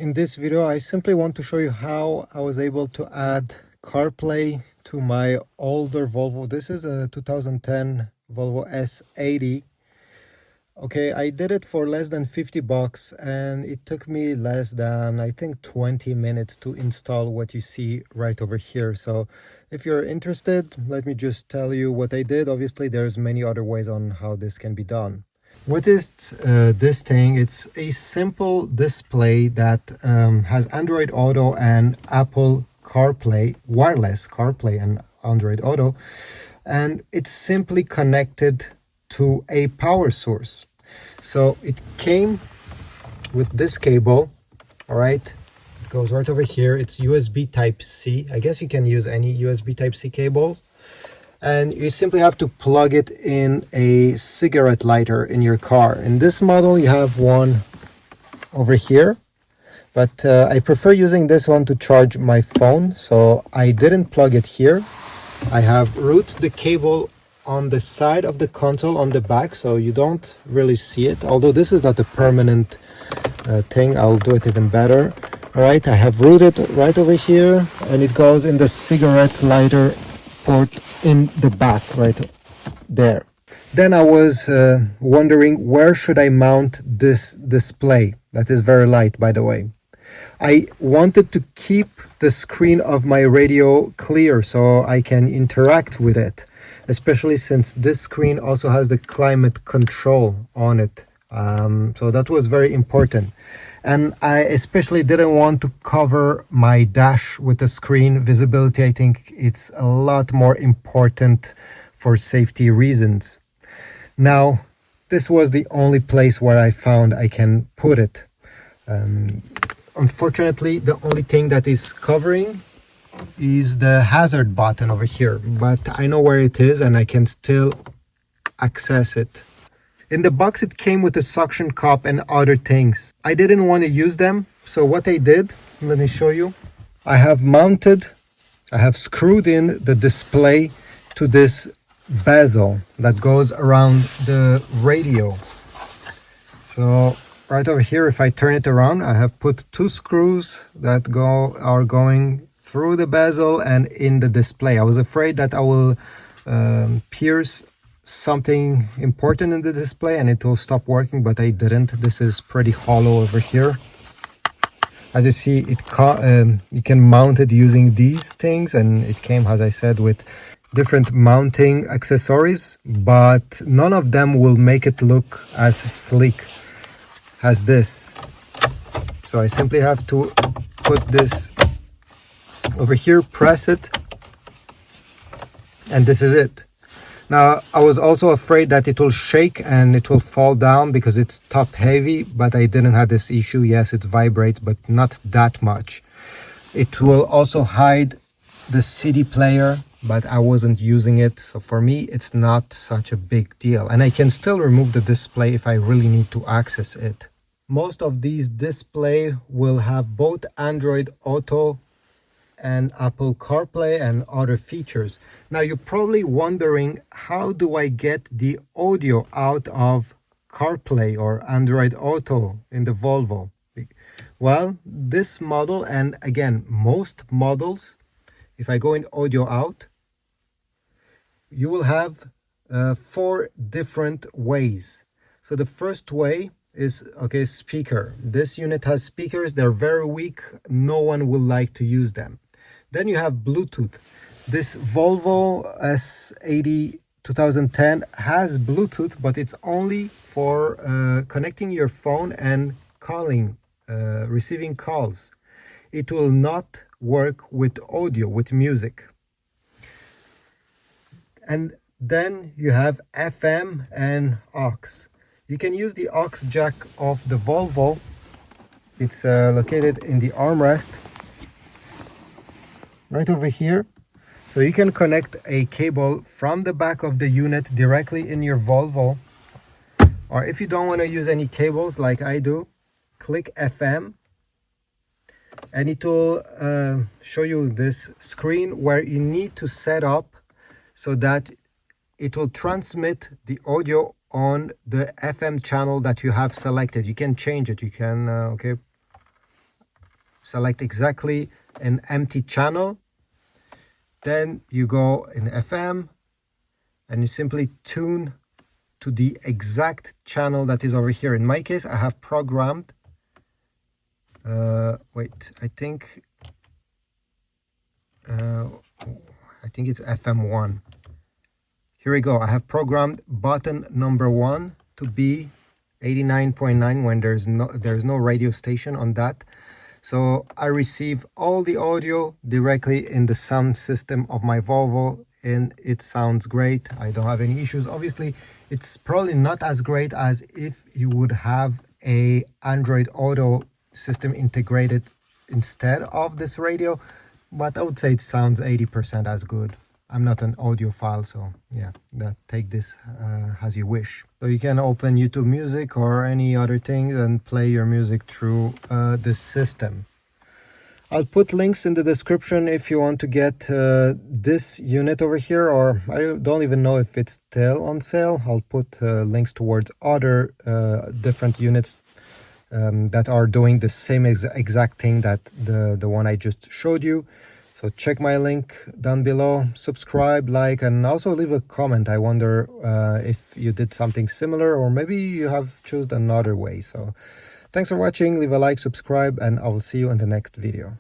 In this video, I simply want to show you how I was able to add CarPlay to my older Volvo. This is a 2010 Volvo S80. Okay, I did it for less than 50 bucks and it took me less than, I think, 20 minutes to install what you see right over here. So if you're interested, let me just tell you what I did. Obviously, there's many other ways on how this can be done. What is this thing? It's a simple display that has Android Auto and Apple CarPlay, wireless CarPlay and Android Auto, and it's simply connected to a power source. So it came with this cable, all right? It goes right over here. It's USB Type-C. I guess you can use any USB Type-C cables. And you simply have to plug it in a cigarette lighter in your car. In this model, you have one over here, but I prefer using this one to charge my phone, so I didn't plug it here. I have routed the cable on the side of the console on the back, so you don't really see it, although this is not a permanent thing. I'll do it even better. All right, I have routed right over here, and it goes in the cigarette lighter port in the back right there. Then I was wondering, where should I mount this display that is very light, by the way. I wanted to keep the screen of my radio clear so I can interact with it, especially since this screen also has the climate control on it. So that was very important. And I especially didn't want to cover my dash with the screen visibility. I think it's a lot more important for safety reasons. Now, this was the only place where I found I can put it. Unfortunately, the only thing that is covering is the hazard button over here, but I know where it is and I can still access it. In the box, it came with a suction cup and other things. I didn't want to use them, so what I did, let me show you. I have screwed in the display to this bezel that goes around the radio. So right over here, if I turn it around, I have put two screws that are going through the bezel and in the display. I was afraid that I will pierce something important in the display and it will stop working, but I didn't. This is pretty hollow over here. As you see, you can mount it using these things, and it came, as I said, with different mounting accessories, but none of them will make it look as sleek as this. So I simply have to put this over here, press it, and this is it. Now, I was also afraid that it will shake and it will fall down because it's top heavy, but I didn't have this issue. Yes, it vibrates, but not that much. It will also hide the CD player, but I wasn't using it. So for me, it's not such a big deal. And I can still remove the display if I really need to access it. Most of these displays will have both Android Auto and Apple CarPlay and other features. Now you're probably wondering, how do I get the audio out of CarPlay or Android Auto in the Volvo? Well, this model, and again, most models, if I go in audio out, you will have 4 different ways. So the first way is, okay, speaker. This unit has speakers. They're very weak. No one will like to use them. Then you have Bluetooth. This Volvo S80 2010 has Bluetooth, but it's only for connecting your phone and calling, receiving calls. It will not work with audio, with music. And then you have FM and aux. You can use the aux jack of the Volvo. It's located in the armrest right over here. So you can connect a cable from the back of the unit directly in your Volvo. Or if you don't want to use any cables like I do, click FM and it will show you this screen where you need to set up so that it will transmit the audio on the FM channel that you have selected. You can change it. You can select exactly an empty channel. Then you go in FM and you simply tune to the exact channel that is over here. In my case, I have programmed, wait, I think it's FM1. Here we go. I have programmed button number 1 to be 89.9 when there's no radio station on that. So I receive all the audio directly in the sound system of my Volvo, and it sounds great. I don't have any issues. Obviously, it's probably not as great as if you would have a Android Auto system integrated instead of this radio, but I would say it sounds 80% as good. I'm not an audiophile, so yeah, take this as you wish. So you can open YouTube Music or any other thing and play your music through this system. I'll put links in the description if you want to get this unit over here, or I don't even know if it's still on sale. I'll put links towards other different units that are doing the same exact thing that the one I just showed you. So check my link down below, subscribe, like, and also leave a comment. I wonder if you did something similar, or maybe you have chosen another way. So thanks for watching, leave a like, subscribe, and I will see you in the next video.